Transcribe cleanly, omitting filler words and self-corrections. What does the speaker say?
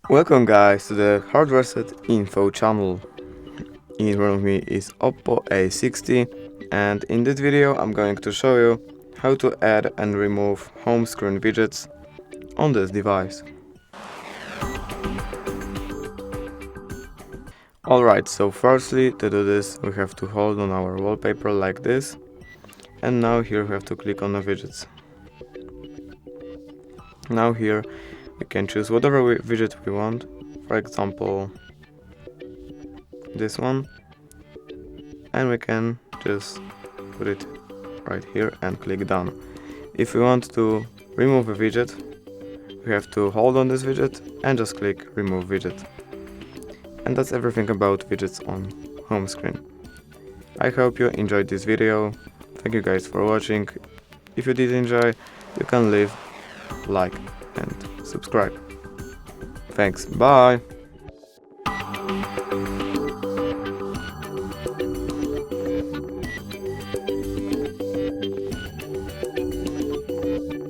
Welcome guys to the hardware set info channel. In front of me is OPPO A60 and in this video I'm going to show you how to add and remove home screen widgets on this device. Alright, so firstly to do this we have to hold on our wallpaper like this, and now here we have to click on the widgets. Now here we can choose whatever widget we want, for example this one, and we can just put it right here and click done. If we want to remove a widget, we have to hold on this widget and just click remove widget. And that's everything about widgets on home screen. I hope you enjoyed this video. Thank you guys for watching. If you did enjoy, you can leave like and subscribe. Thanks, bye!